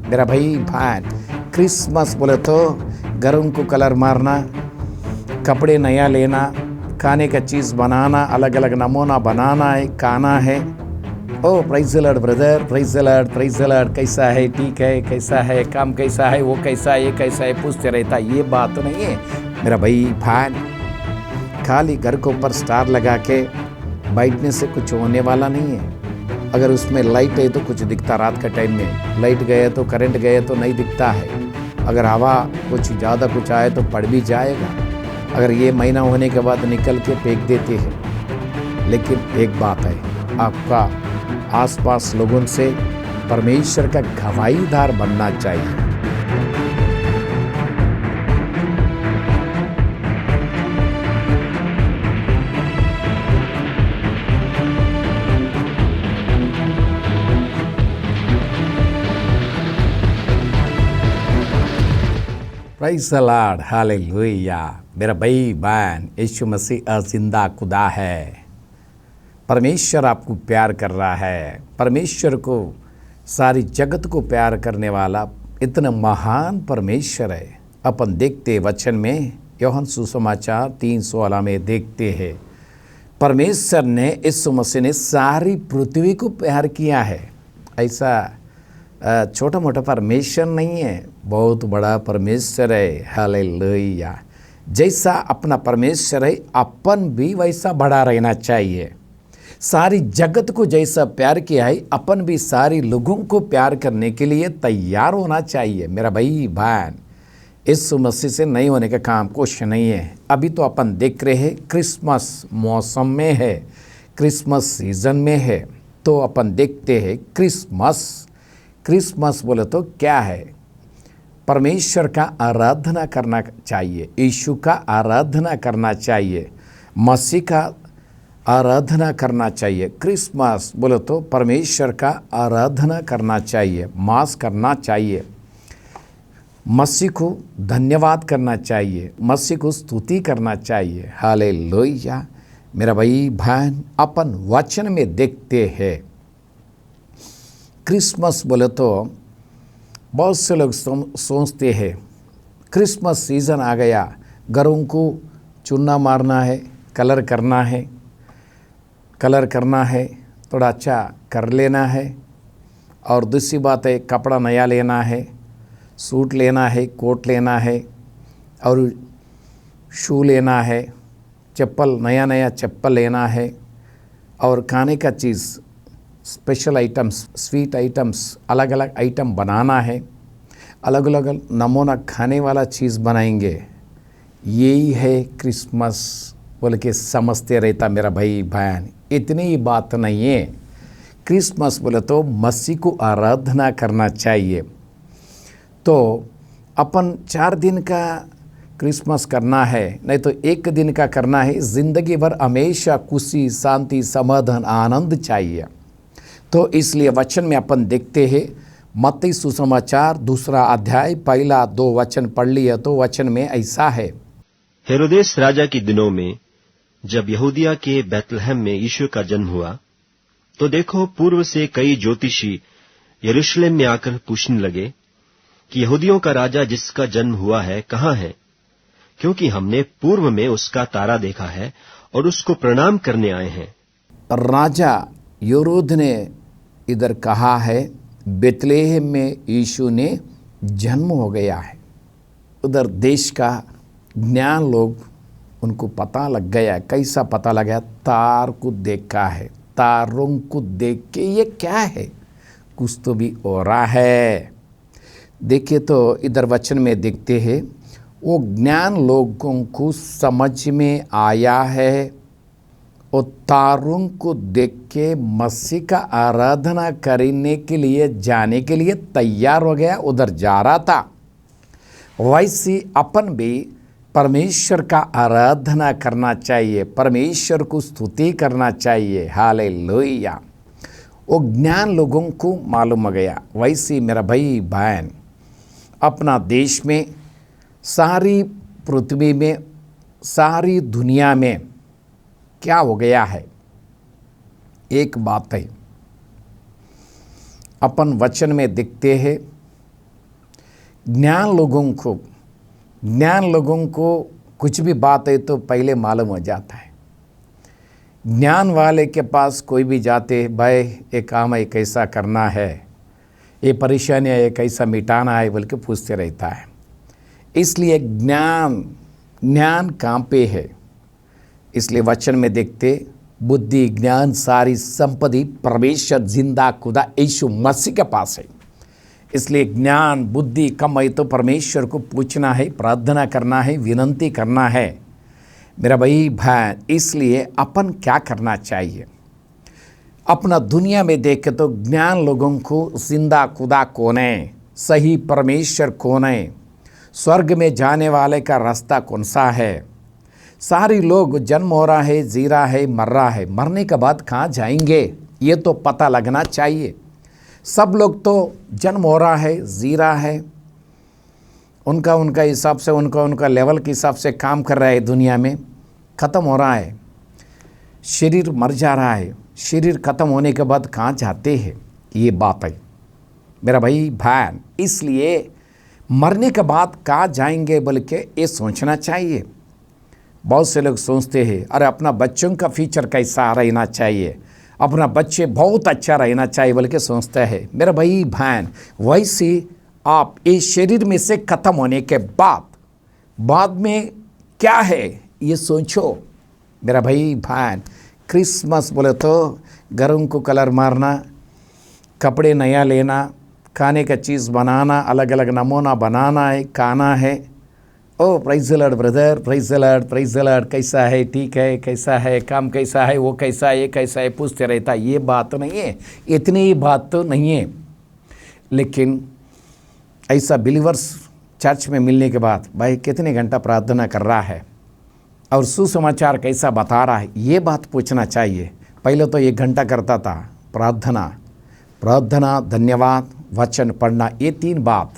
मेरा भाई बहन, क्रिसमस बोले तो घरों को कलर मारना, कपड़े नया लेना, खाने का चीज़ बनाना, अलग अलग नमूना बनाना है, खाना है। Oh praise the Lord brother, praise the Lord, praise the Lord, कैसा है, ठीक है, कैसा है, काम कैसा है, वो कैसा है, ये कैसा है, पूछते रहता। ये बात तो नहीं है मेरा भाई बहन। खाली घर के ऊपर स्टार लगा के बैठने से कुछ होने वाला नहीं है। अगर उसमें लाइट है तो कुछ दिखता, रात के टाइम में लाइट गए तो करंट गए तो नहीं दिखता है। अगर हवा कुछ ज़्यादा कुछ आए तो पड़ भी जाएगा। अगर ये महीना होने के बाद निकल के फेंक देते हैं। लेकिन एक बात है, आपका आसपास लोगों से परमेश्वर का गवाहीदार बनना चाहिए। Praise the lord, hallelujah. मेरा भाई बहन, यीशु मसीह जिंदा खुदा है। परमेश्वर आपको प्यार कर रहा है। परमेश्वर को, सारी जगत को प्यार करने वाला इतना महान परमेश्वर है। अपन देखते वचन में, यूहन्ना सुसमाचार 3:16 में देखते हैं, परमेश्वर ने, यीशु मसीह ने सारी पृथ्वी को प्यार किया है। ऐसा छोटा मोटा परमेश्वर नहीं है, बहुत बड़ा परमेश्वर है। हालेलुया। जैसा अपना परमेश्वर है, अपन भी वैसा बड़ा रहना चाहिए। सारी जगत को जैसा प्यार किया है, अपन भी सारी लोगों को प्यार करने के लिए तैयार होना चाहिए। मेरा भाई बहन, यीशु मसीह से नहीं होने का काम कुछ नहीं है। अभी तो अपन देख रहे हैं क्रिसमस मौसम में है, क्रिसमस सीजन में है, तो अपन देखते हैं क्रिसमस बोले तो क्या है? परमेश्वर का आराधना करना चाहिए, यीशु का आराधना करना चाहिए, मसीह का आराधना करना चाहिए। क्रिसमस बोले तो परमेश्वर का आराधना करना चाहिए, मास करना चाहिए, मसीह को धन्यवाद करना चाहिए, मसीह को स्तुति करना चाहिए। हालेलुया। मेरा भाई बहन, अपन वचन में देखते हैं क्रिसमस बोले तो बहुत से लोग सोचते हैं क्रिसमस सीज़न आ गया, घरों को चूना मारना है, कलर करना है, थोड़ा अच्छा कर लेना है। और दूसरी बात है, कपड़ा नया लेना है, सूट लेना है, कोट लेना है, और शू लेना है, चप्पल, नया चप्पल लेना है, और खाने का चीज़, स्पेशल आइटम्स, स्वीट आइटम्स, अलग अलग आइटम बनाना है, अलग अलग नमूना खाने वाला चीज़ बनाएंगे। यही है क्रिसमस बोल के समझते रहता मेरा भाई बहन। इतनी ही बात नहीं है। क्रिसमस बोले तो मसीह को आराधना करना चाहिए। तो अपन 4 दिन का क्रिसमस करना है, नहीं तो 1 दिन का करना है। ज़िंदगी भर हमेशा खुशी, शांति, समाधान, आनंद चाहिए। तो इसलिए वचन में अपन देखते हैं, मत्ती सुसमाचार 2 अध्याय 1-2 वचन पढ़ लिए तो वचन में ऐसा है। हेरोदेस राजा के दिनों में जब यहूदिया के बैतलहम में यीशु का जन्म हुआ, तो देखो, पूर्व से कई ज्योतिषी यरूशलेम में आकर पूछने लगे कि यहूदियों का राजा जिसका जन्म हुआ है कहाँ है, क्योंकि हमने पूर्व में उसका तारा देखा है और उसको प्रणाम करने आए हैं। राजा हेरोद ने इधर कहा है बेतलेहम में यीशु ने जन्म हो गया है। उधर देश का ज्ञान लोग, उनको पता लग गया। कैसा पता लगा? तार को देखा है, तारों को देख के ये क्या है, कुछ तो भी हो रहा है। देखिए तो इधर वचन में देखते हैं, वो ज्ञान लोगों को समझ में आया है, और तारों को देख के मसीह का आराधना करने के लिए, जाने के लिए तैयार हो गया, उधर जा रहा था। वैसे अपन भी परमेश्वर का आराधना करना चाहिए, परमेश्वर को स्तुति करना चाहिए। हालेलुया। वो ज्ञान लोगों को मालूम हो गया। वैसे मेरा भाई बहन, अपना देश में, सारी पृथ्वी में, सारी दुनिया में क्या हो गया है? एक बात है, अपन वचन में देखते हैं ज्ञान लोगों को कुछ भी बात है तो पहले मालूम हो जाता है। ज्ञान वाले के पास कोई भी जाते, भाई ये काम है कैसा करना है, ये परेशानी है कैसा मिटाना है बोल के पूछते रहता है। इसलिए ज्ञान कहाँ पे है? इसलिए वचन में देखते, बुद्धि ज्ञान सारी संपत्ति परमेश्वर जिंदा खुदा यीशु मसीह के पास है। इसलिए ज्ञान बुद्धि कम है तो परमेश्वर को पूछना है, प्रार्थना करना है, विनंती करना है मेरा भाई बहन। इसलिए अपन क्या करना चाहिए? अपना दुनिया में देखे तो ज्ञान लोगों को जिंदा खुदा कौन है, सही परमेश्वर कौन है, स्वर्ग में जाने वाले का रास्ता कौन सा है। सारे लोग जन्म हो रहा है, जी रहा है, मर रहा है, मरने के बाद कहाँ जाएंगे ये तो पता लगना चाहिए। सब लोग तो जन्म हो रहा है, जी रहा है, उनका हिसाब से उनका लेवल के हिसाब से काम कर रहा है, दुनिया में ख़त्म हो रहा है, शरीर मर जा रहा है। शरीर ख़त्म होने के बाद कहाँ जाते हैं ये बात है मेरा भाई बहन। इसलिए मरने के बाद कहाँ जाएंगे बोल के ये सोचना चाहिए। बहुत से लोग सोचते हैं अरे अपना बच्चों का फ्यूचर कैसा रहना चाहिए, अपना बच्चे बहुत अच्छा रहना चाहिए बोल के सोचते हैं मेरा भाई बहन। वैसे आप इस शरीर में से ख़त्म होने के बाद में क्या है ये सोचो मेरा भाई बहन। क्रिसमस बोले तो घरों को कलर मारना, कपड़े नया लेना, खाने का चीज़ बनाना, अलग अलग नमूना बनाना है, खाना है। Oh praise the Lord brother, praise the Lord, कैसा है, ठीक है, कैसा है, काम कैसा है, वो कैसा है, ये कैसा है, पूछते रहता है। ये बात तो नहीं है, इतनी ही बात तो नहीं है। लेकिन ऐसा बिलीवर्स चर्च में मिलने के बाद भाई कितने घंटा प्रार्थना कर रहा है और सुसमाचार कैसा बता रहा है, ये बात पूछना चाहिए। पहले तो 1 घंटा करता था प्रार्थना, धन्यवाद, वचन पढ़ना, ये 3 बात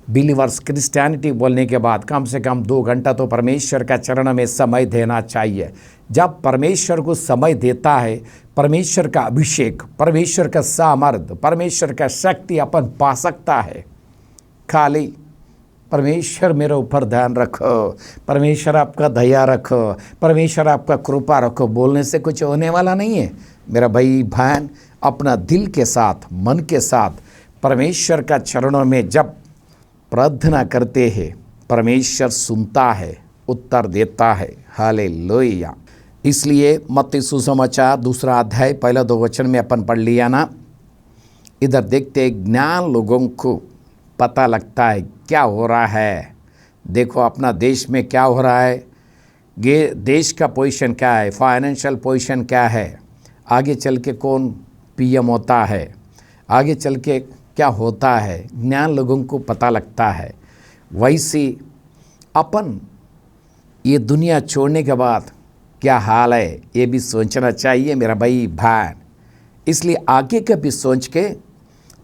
बिलीवर्स क्रिश्चियनिटी बोलने के बाद कम से कम 2 घंटा तो परमेश्वर का चरण में समय देना चाहिए। जब परमेश्वर को समय देता है, परमेश्वर का अभिषेक, परमेश्वर का सामर्थ, परमेश्वर का शक्ति अपन पा सकता है। खाली परमेश्वर मेरे ऊपर ध्यान रखो, परमेश्वर आपका दया रखो, परमेश्वर आपका कृपा रखो बोलने से कुछ होने वाला नहीं है मेरा भाई बहन। अपना दिल के साथ, मन के साथ परमेश्वर का चरणों में जब प्रार्थना करते हैं, परमेश्वर सुनता है, उत्तर देता है। हालेलुया। इसलिए मत्ती सुसमाचार 2 अध्याय पहला 2 वचन में अपन पढ़ लिया ना। इधर देखते ज्ञान लोगों को पता लगता है क्या हो रहा है। देखो अपना देश में क्या हो रहा है, ये देश का पोजीशन क्या है, फाइनेंशियल पोजीशन क्या है, आगे चल के कौन पीएम होता है, आगे चल के क्या होता है, ज्ञान लोगों को पता लगता है। वैसे अपन ये दुनिया छोड़ने के बाद क्या हाल है ये भी सोचना चाहिए मेरा भाई बहन। इसलिए आगे का भी सोच के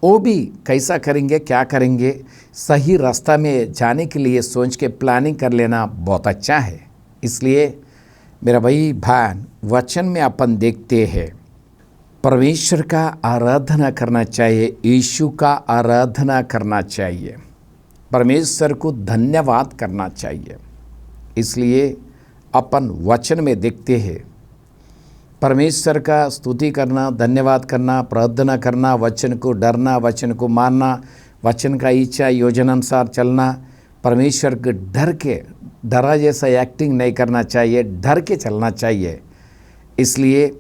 वो भी कैसा करेंगे, क्या करेंगे, सही रास्ता में जाने के लिए सोच के प्लानिंग कर लेना बहुत अच्छा है। इसलिए मेरा भाई बहन वचन में अपन देखते हैं परमेश्वर का आराधना करना चाहिए, यीशु का आराधना करना चाहिए, परमेश्वर को धन्यवाद करना चाहिए। इसलिए अपन वचन में देखते हैं परमेश्वर का स्तुति करना, धन्यवाद करना, प्रार्थना करना, वचन को डरना, वचन को मानना, वचन का इच्छा योजना अनुसार चलना, परमेश्वर के डरा जैसा एक्टिंग नहीं करना चाहिए, डर के चलना चाहिए। इसलिए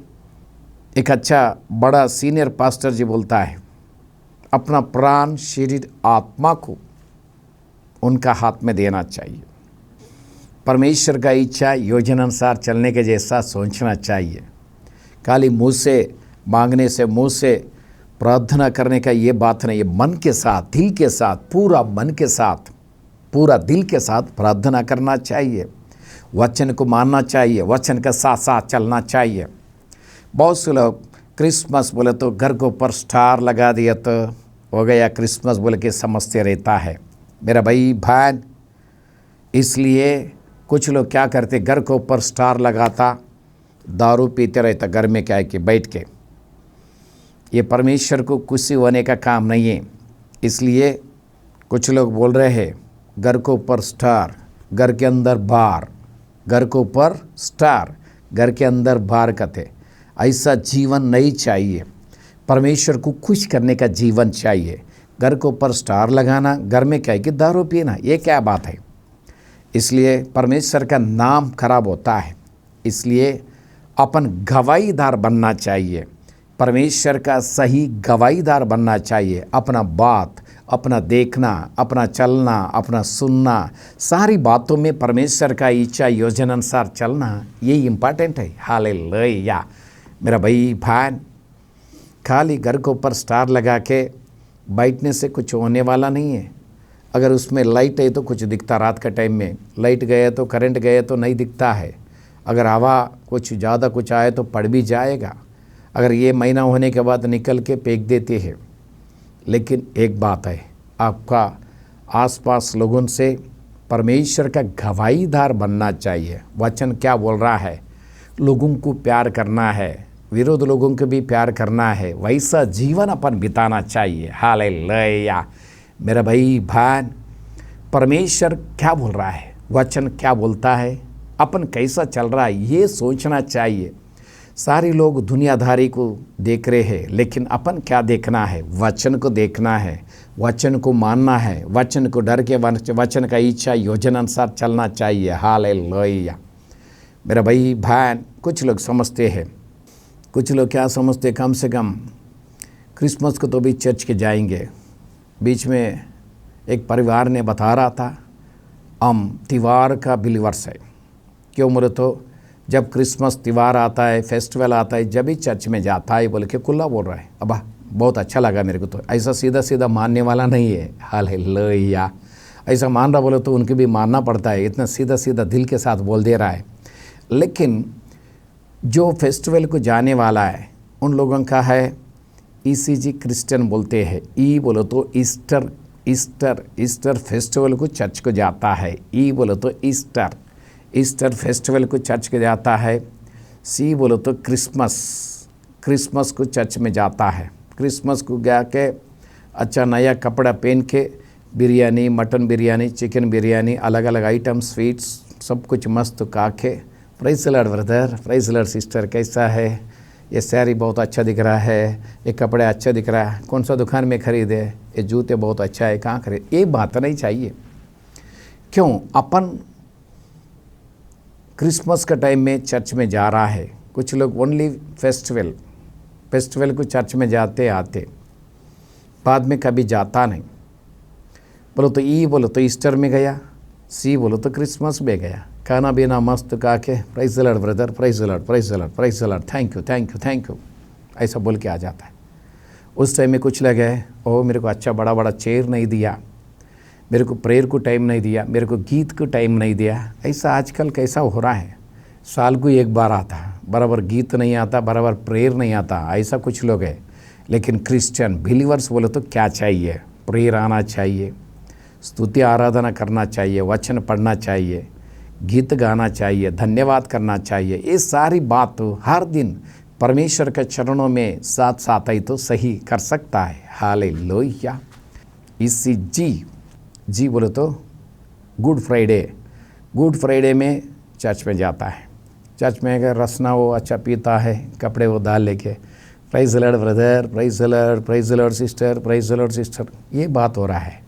एक अच्छा बड़ा सीनियर पास्टर जी बोलता है अपना प्राण, शरीर, आत्मा को उनका हाथ में देना चाहिए। परमेश्वर का इच्छा योजना अनुसार चलने के जैसा सोचना चाहिए। खाली मुँह से मांगने से, मुँह से प्रार्थना करने का ये बात नहीं है। मन के साथ, दिल के साथ, पूरा मन के साथ, पूरा दिल के साथ प्रार्थना करना चाहिए, वचन को मानना चाहिए, वचन के साथ साथ चलना चाहिए। बहुत से लोग क्रिसमस बोले तो घर के ऊपर स्टार लगा दिया तो हो गया क्रिसमस बोले के समझते रहता है मेरा भाई बहन। इसलिए कुछ लोग क्या करते, घर के ऊपर स्टार लगाता, दारू पीते रहता घर में, क्या है कि बैठ के। ये परमेश्वर को खुशी होने का काम नहीं है। इसलिए कुछ लोग बोल रहे हैं घर के ऊपर स्टार, घर के अंदर बार, घर के ऊपर स्टार, घर के अंदर बार कहते। ऐसा जीवन नहीं चाहिए। परमेश्वर को खुश करने का जीवन चाहिए। घर के ऊपर स्टार लगाना, घर में क्या है कि दारू पीना, ये क्या बात है। इसलिए परमेश्वर का नाम खराब होता है। इसलिए अपन गवाहीदार बनना चाहिए। परमेश्वर का सही गवाहीदार बनना चाहिए। अपना बात, अपना देखना, अपना चलना, अपना सुनना, सारी बातों में परमेश्वर का इच्छा योजना अनुसार चलना, ये इम्पॉर्टेंट है। हालेलुया। मेरा भाई बहन, खाली घर के ऊपर स्टार लगा के बैठने से कुछ होने वाला नहीं है। अगर उसमें लाइट है तो कुछ दिखता, रात का टाइम में लाइट गए तो करंट गए तो नहीं दिखता है। अगर हवा कुछ ज़्यादा कुछ आए तो पड़ भी जाएगा। अगर ये महीना होने के बाद निकल के फेंक देते हैं। लेकिन एक बात है, आपका आसपास लोगों से परमेश्वर का गवाहीदार बनना चाहिए। वचन क्या बोल रहा है? लोगों को प्यार करना है, विरोध लोगों को भी प्यार करना है। वैसा जीवन अपन बिताना चाहिए। हालेलुया। मेरा भाई बहन, परमेश्वर क्या बोल रहा है, वचन क्या बोलता है, अपन कैसा चल रहा है, ये सोचना चाहिए। सारे लोग दुनियादारी को देख रहे हैं, लेकिन अपन क्या देखना है? वचन को देखना है, वचन को मानना है, वचन को डर के वचन का इच्छा योजना अनुसार चलना चाहिए। हालेलुया। मेरा भाई बहन, कुछ लोग समझते हैं, कुछ लोग क्या समझते, कम से कम क्रिसमस को तो भी चर्च के जाएंगे। बीच में एक परिवार ने बता रहा था, हम त्यौहार का बिलीवर्स है। क्यों बोले तो जब क्रिसमस त्यौहार आता है, फेस्टिवल आता है, जब भी चर्च में जाता है बोल के खुला बोल रहा है। अब बहुत अच्छा लगा मेरे को। तो ऐसा सीधा सीधा मानने वाला नहीं है। हालेलुया। ऐसा मान रहा बोले तो उनके भी मानना पड़ता है। इतना सीधा सीधा दिल के साथ बोल दे रहा है। लेकिन जो फेस्टिवल को जाने वाला है उन लोगों का है ECG क्रिश्चियन बोलते हैं। ई बोलो तो ईस्टर, ईस्टर फेस्टिवल को चर्च को जाता है। ई बोलो तो ईस्टर फेस्टिवल को चर्च को जाता है। सी बोलो तो क्रिसमस को चर्च में जाता है। क्रिसमस को गया के अच्छा नया कपड़ा पहन के बिरयानी, मटन बिरयानी, चिकन बिरयानी, अलग अलग आइटम, स्वीट्स, सब कुछ मस्त खा के, praise the Lord brother, praise the Lord sister, कैसा है? ये साड़ी बहुत अच्छा दिख रहा है, ये कपड़े अच्छा दिख रहा है, कौन सा दुकान में खरीदे, ये जूते बहुत अच्छा है, कहाँ खरीदे? ये बात नहीं चाहिए। क्यों? अपन क्रिसमस का टाइम में चर्च में जा रहा है। कुछ लोग ओनली फेस्टिवल को चर्च में जाते आते, बाद में कभी जाता नहीं। बोलो तो ई बोलो तो ईस्टर में गया, सी बोलो तो क्रिसमस में गया, खाना पीना मस्त खा के praise the Lord brother, praise the Lord, praise the Lord, praise the Lord, thank you thank you thank you, ऐसा बोल के आ जाता है। उस टाइम में कुछ लगे, ओ मेरे को अच्छा बड़ा बड़ा चेयर नहीं दिया, मेरे को प्रेयर को टाइम नहीं दिया, मेरे को गीत को टाइम नहीं दिया। ऐसा आजकल कैसा हो रहा है? साल को एक बार आता, बराबर गीत नहीं आता, बराबर प्रेयर नहीं आता, ऐसा कुछ लोग है। लेकिन क्रिश्चियन बिलीवर्स बोले तो क्या चाहिए? प्रेयर आना चाहिए, स्तुति आराधना करना चाहिए, वचन पढ़ना चाहिए, गीत गाना चाहिए, धन्यवाद करना चाहिए। ये सारी बात तो हर दिन परमेश्वर के चरणों में साथ साथ ही तो सही कर सकता है। हालेलुया। इसी जी बोले तो गुड फ्राइडे में चर्च में जाता है। चर्च में अगर रसना वो अच्छा पीता है, कपड़े वो डाल लेके, praise the Lord brother, praise the Lord, praise the Lord sister, praise the Lord sister, ये बात हो रहा है।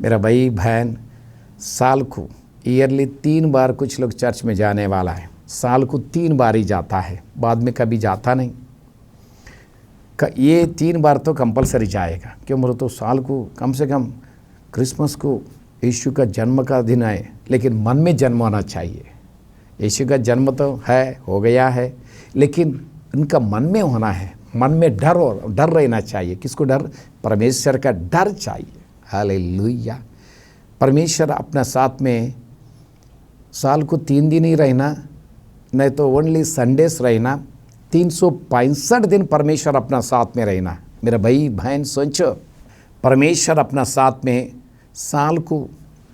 मेरा भाई बहन, साल को ईयरली 3 बार कुछ लोग चर्च में जाने वाला है। साल को 3 बार ही जाता है, बाद में कभी जाता नहीं। ये 3 बार तो कंपलसरी जाएगा। क्यों बोलो तो साल को कम से कम क्रिसमस को यीशु का जन्म का दिन है, लेकिन मन में जन्म होना चाहिए। यीशु का जन्म तो है, हो गया है, लेकिन इनका मन में होना है। मन में डर रहना चाहिए। किसको डर? परमेश्वर का डर चाहिए। हालेलुया। परमेश्वर अपना साथ में साल को 3 दिन ही रहना, नहीं तो ओनली संडेस रहना, 365 दिन परमेश्वर अपना साथ में रहना। मेरा भाई बहन सोचो, परमेश्वर अपना साथ में साल को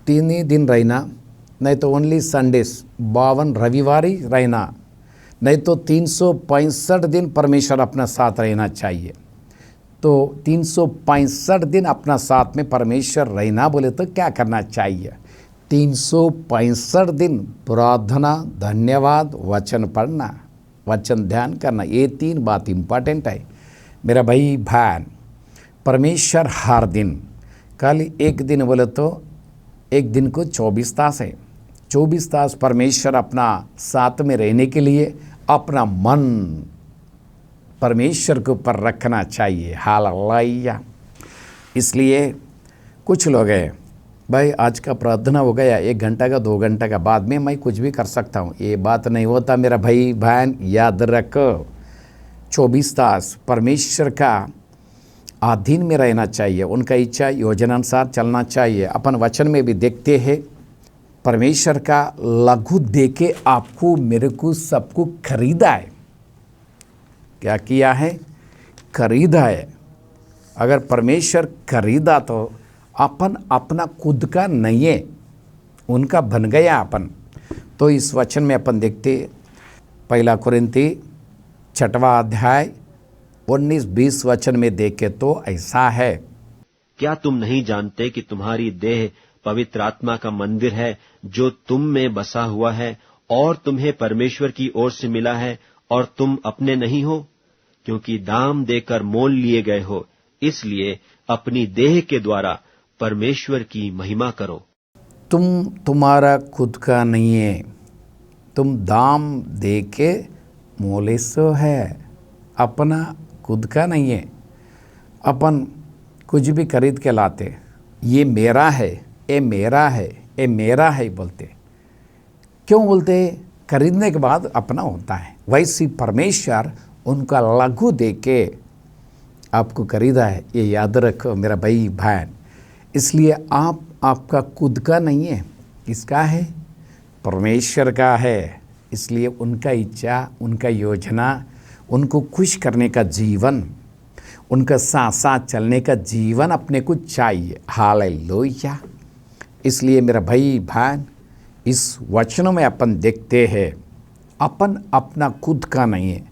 3 ही दिन रहना, नहीं तो ओनली संडेस 52 रविवार ही रहना, नहीं तो 365 दिन परमेश्वर अपना साथ रहना चाहिए। तो 365 दिन अपना साथ में परमेश्वर रहना बोले तो क्या करना चाहिए? 365 दिन प्रार्थना, धन्यवाद, वचन पढ़ना, वचन ध्यान करना, ये 3 बात इम्पॉर्टेंट है मेरा भाई बहन। परमेश्वर हर दिन, कल एक दिन बोले तो एक दिन को 24 तास है, 24 तास परमेश्वर अपना साथ में रहने के लिए अपना मन परमेश्वर के ऊपर रखना चाहिए। हालेलुया। इसलिए कुछ लोग हैं भाई आज का प्रार्थना हो गया, 1 घंटा का 2 घंटा का, बाद में मैं कुछ भी कर सकता हूँ, ये बात नहीं होता मेरा भाई बहन। याद रखो 24 तास परमेश्वर का अधीन में रहना चाहिए, उनका इच्छा योजना अनुसार चलना चाहिए। अपन वचन में भी देखते हैं परमेश्वर का लघु देके आपको मेरे को सबको खरीदा है। क्या किया है? खरीदा है। अगर परमेश्वर खरीदा तो अपन अपना खुद का नहीं है, उनका बन गया अपन। तो इस वचन में अपन देखते 1 कुरिन्ती 6वां अध्याय 19-20 वचन में देखे तो ऐसा है, क्या तुम नहीं जानते कि तुम्हारी देह पवित्र आत्मा का मंदिर है जो तुम में बसा हुआ है और तुम्हें परमेश्वर की ओर से मिला है और तुम अपने नहीं हो, क्योंकि दाम देकर मोल लिए गए हो, इसलिए अपनी देह के द्वारा परमेश्वर की महिमा करो। तुम तुम्हारा खुद का नहीं है, तुम दाम दे के मोले सो है, अपना खुद का नहीं है। अपन कुछ भी खरीद के लाते, ये मेरा है, ये मेरा है, ये मेरा है बोलते। क्यों बोलते? खरीदने के बाद अपना होता है। वैसे परमेश्वर उनका लघु दे के आपको खरीदा है, ये याद रखो मेरा भाई बहन। इसलिए आप आपका खुद का नहीं है, किसका है? परमेश्वर का है। इसलिए उनका इच्छा, उनका योजना, उनको खुश करने का जीवन, उनका साथ साथ चलने का जीवन अपने को चाहिए। हालेलुया। इसलिए मेरा भाई बहन इस वचनों में अपन देखते हैं अपन अपना खुद का नहीं है,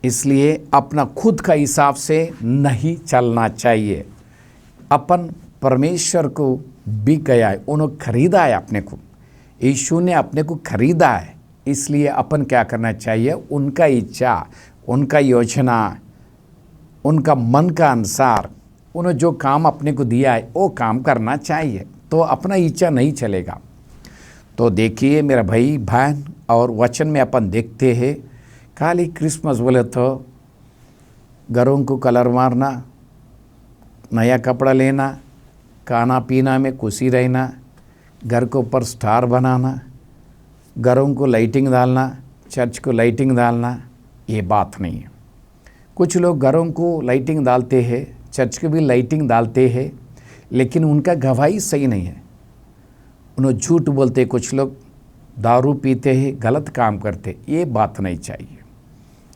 इसलिए अपना खुद का हिसाब से नहीं चलना चाहिए। अपन परमेश्वर को बिक गया है, उन्होंने खरीदा है अपने को, यीशु ने अपने को खरीदा है। इसलिए अपन क्या करना चाहिए? उनका इच्छा, उनका योजना, उनका मन का अनुसार उन्होंने जो काम अपने को दिया है वो काम करना चाहिए, तो अपना इच्छा नहीं चलेगा। तो देखिए मेरा भाई बहन, और वचन में अपन देखते हैं खाली क्रिसमस बोले तो घरों को कलर मारना, नया कपड़ा लेना, खाना पीना में खुशी रहना, घर के ऊपर स्टार बनाना, घरों को लाइटिंग डालना, चर्च को लाइटिंग डालना, ये बात नहीं है। कुछ लोग घरों को लाइटिंग डालते हैं, चर्च को भी लाइटिंग डालते हैं, लेकिन उनका गवाही सही नहीं है। उन्हें झूठ बोलते, कुछ लोग दारू पीते हैं, गलत काम करते, ये बात नहीं चाहिए।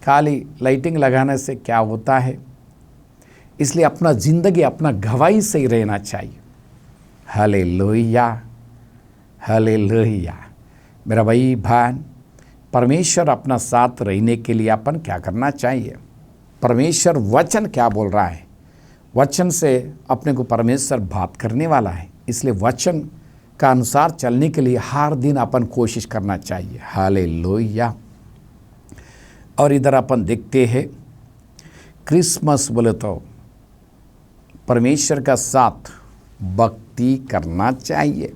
खाली लाइटिंग लगाने से क्या होता है? इसलिए अपना ज़िंदगी, अपना गवाही सही रहना चाहिए। Hallelujah, hallelujah. मेरा भाई बहन, परमेश्वर अपना साथ रहने के लिए अपन क्या करना चाहिए? परमेश्वर वचन क्या बोल रहा है? वचन से अपने को परमेश्वर बात करने वाला है, इसलिए वचन का अनुसार चलने के लिए हर दिन अपन कोशिश करना चाहिए। हालेलुया। और इधर अपन देखते हैं क्रिसमस बोले तो परमेश्वर का साथ भक्ति करना चाहिए।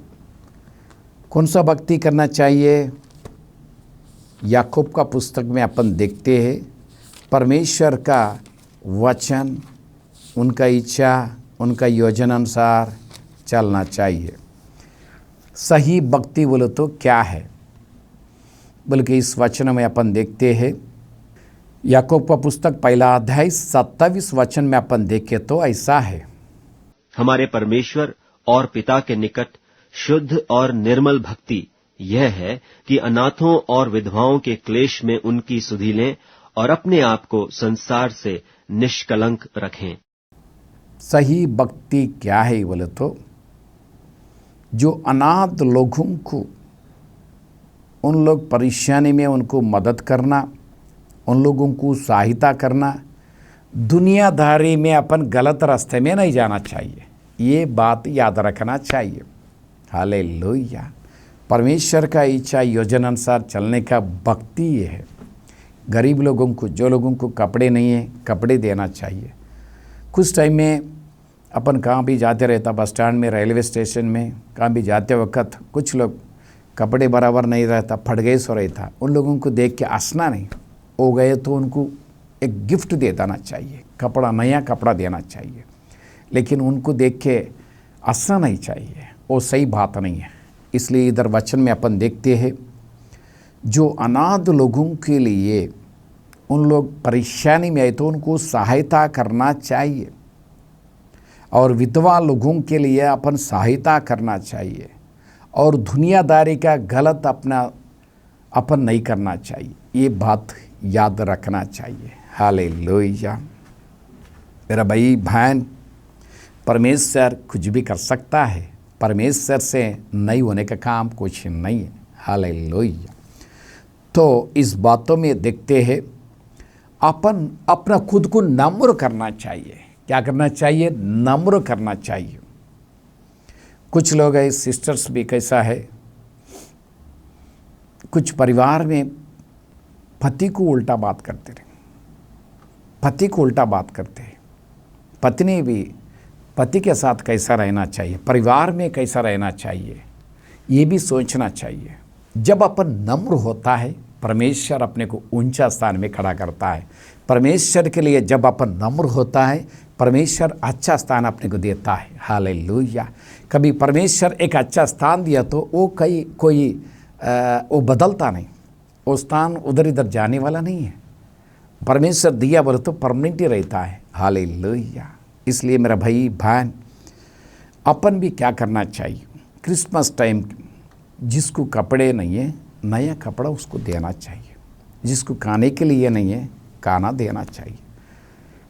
कौन सा भक्ति करना चाहिए? याकूब का पुस्तक में अपन देखते हैं परमेश्वर का वचन, उनका इच्छा, उनका योजना अनुसार चलना चाहिए। सही भक्ति बोले तो क्या है? बल्कि इस वचन में अपन देखते हैं याकूब का पुस्तक 1 अध्याय 27 वचन में अपन देखे तो ऐसा है, हमारे परमेश्वर और पिता के निकट शुद्ध और निर्मल भक्ति यह है कि अनाथों और विधवाओं के क्लेश में उनकी सुधि लें और अपने आप को संसार से निष्कलंक रखें। सही भक्ति क्या है बोले तो जो अनाथ लोगों को, उन लोग परेशानी में उनको मदद करना, उन लोगों को सहायता करना, दुनियादारी में अपन गलत रास्ते में नहीं जाना चाहिए, ये बात याद रखना चाहिए। हालेलुया। परमेश्वर का इच्छा योजना अनुसार चलने का भक्ति ये है। गरीब लोगों को, जो लोगों को कपड़े नहीं है, कपड़े देना चाहिए। कुछ टाइम में अपन कहाँ भी जाते रहता, बस स्टैंड में, रेलवे स्टेशन में, कहाँ भी जाते वक्त कुछ लोग कपड़े बराबर नहीं रहता, फट गए सो रहता, उन लोगों को देख के हंसना नहीं, हो गए तो उनको एक गिफ्ट दे देना चाहिए, कपड़ा, नया कपड़ा देना चाहिए। लेकिन उनको देख के हंसना नहीं चाहिए, वो सही बात नहीं है। इसलिए इधर वचन में अपन देखते हैं, जो अनाथ लोगों के लिए उन लोग परेशानी में आए तो उनको सहायता करना चाहिए, और विधवा लोगों के लिए अपन सहायता करना चाहिए, और दुनियादारी का गलत अपन नहीं करना चाहिए। ये बात याद रखना चाहिए। हालेलुया। मेरा भाई बहन, परमेश्वर कुछ भी कर सकता है, परमेश्वर से नहीं होने का काम कुछ नहीं है। हालेलुया। तो इस बातों में देखते हैं, अपन अपना खुद को नम्र करना चाहिए। क्या करना चाहिए? नम्र करना चाहिए। कुछ लोग है, सिस्टर्स भी कैसा है, कुछ परिवार में पति को उल्टा बात करते रहे, पति को उल्टा बात करते हैं। पत्नी भी पति के साथ कैसा रहना चाहिए, परिवार में कैसा रहना चाहिए, ये भी सोचना चाहिए। जब अपन नम्र होता है, परमेश्वर अपने को ऊंचा स्थान में खड़ा करता है। परमेश्वर के लिए जब अपन नम्र होता है, परमेश्वर अच्छा स्थान अपने को देता है। हालेलुया। कभी परमेश्वर एक अच्छा स्थान दिया तो वो वो बदलता नहीं, वो स्थान उधर इधर जाने वाला नहीं है। परमेश्वर दिया बोले तो परमानेंट ही रहता है। हालेलुया। इसलिए मेरा भाई बहन, अपन भी क्या करना चाहिए, क्रिसमस टाइम जिसको कपड़े नहीं है, नया कपड़ा उसको देना चाहिए। जिसको खाने के लिए नहीं है, खाना देना चाहिए।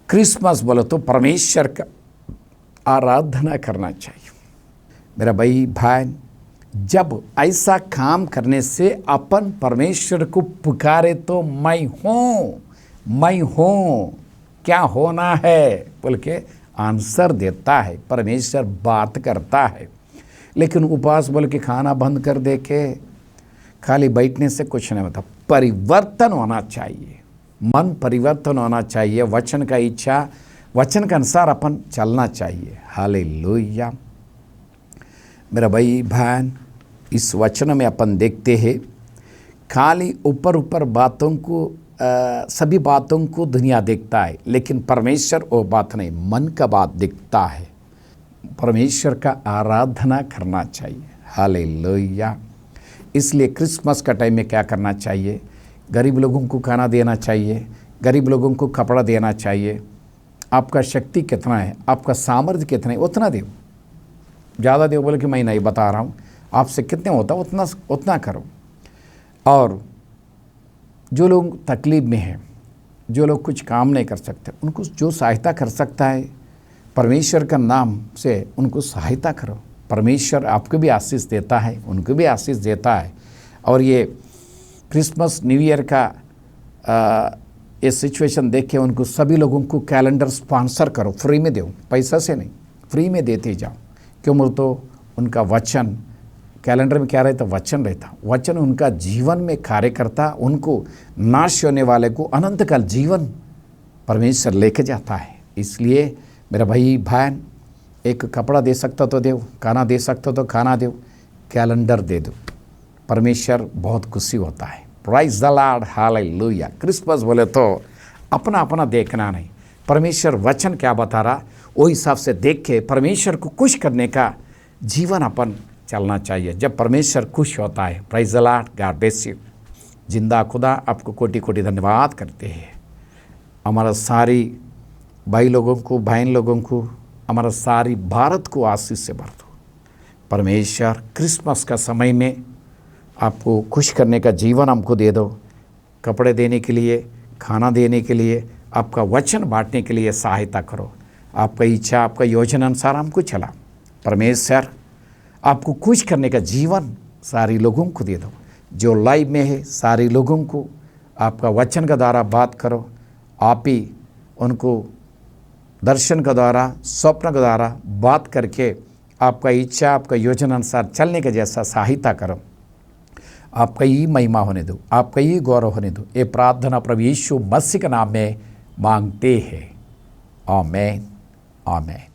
क्रिसमस बोले तो परमेश्वर का आराधना करना चाहिए। मेरा भाई बहन, जब ऐसा काम करने से अपन परमेश्वर को पुकारे तो मैं हूँ, क्या होना है बोल के आंसर देता है। परमेश्वर बात करता है। लेकिन उपवास बोल के खाना बंद कर दे के खाली बैठने से कुछ नहीं होता। परिवर्तन होना चाहिए, मन परिवर्तन होना चाहिए। वचन का इच्छा, वचन के अनुसार अपन चलना चाहिए। हालेलुया। मेरा भाई बहन, इस वचन में अपन देखते हैं, खाली ऊपर बातों को, सभी बातों को दुनिया देखता है, लेकिन परमेश्वर वो बात नहीं, मन का बात दिखता है। परमेश्वर का आराधना करना चाहिए। हालेलुया। इसलिए क्रिसमस का टाइम में क्या करना चाहिए, गरीब लोगों को खाना देना चाहिए, गरीब लोगों को कपड़ा देना चाहिए। आपका शक्ति कितना है, आपका सामर्थ्य कितना है, उतना दो। ज़्यादा दो बोले कि मैं नहीं बता रहा हूँ, आपसे कितने होता उतना करो। और जो लोग तकलीफ में हैं, जो लोग कुछ काम नहीं कर सकते, उनको जो सहायता कर सकता है, परमेश्वर का नाम से उनको सहायता करो। परमेश्वर आपको भी आशीष देता है, उनको भी आशीष देता है। और ये क्रिसमस न्यू ईयर का ये सिचुएशन देख के उनको सभी लोगों को कैलेंडर स्पॉन्सर करो, फ्री में दो, पैसा से नहीं, फ्री में देते जाओ। क्यों बोल तो उनका वचन, कैलेंडर में क्या रहता, वचन रहता। वचन उनका जीवन में कार्य करता, उनको नाश होने वाले को अनंत काल जीवन परमेश्वर लेके जाता है। इसलिए मेरा भाई बहन, एक कपड़ा दे सकता तो दो, खाना दे सकता तो खाना दो, कैलेंडर दे दो, परमेश्वर बहुत खुशी होता है। Praise the lord. Hallelujah. Christmas बोले तो अपना अपना देखना नहीं, परमेश्वर वचन क्या बता रहा वो हिसाब से देख के परमेश्वर को खुश करने का जीवन अपन चलना चाहिए। जब परमेश्वर खुश होता है। Praise the lord. God bless you. जिंदा खुदा आपको कोटि कोटि धन्यवाद करते हैं। हमारा सारी भाई लोगों को, बहन लोगों को, हमारा सारी भारत को आशीष से भर दो। परमेश्वर क्रिसमस का समय में आपको खुश करने का जीवन हमको दे दो। कपड़े देने के लिए, खाना देने के लिए, आपका वचन बांटने के लिए सहायता करो। आपका इच्छा, आपका योजना अनुसार हमको चला। परमेश्वर आपको खुश करने का जीवन सारे लोगों को दे दो। जो लाइव में है सारे लोगों को आपका वचन का द्वारा बात करो। आप ही उनको दर्शन के द्वारा, स्वप्न के द्वारा बात करके आपका इच्छा, आपका योजना अनुसार चलने के जैसा सहायता करो। आपका ही महिमा होने दो, आपका ही गौरव होने दो। ये प्रार्थना प्रभु यीशु मसीह के नाम में मांगते हैं। आमीन, आमीन।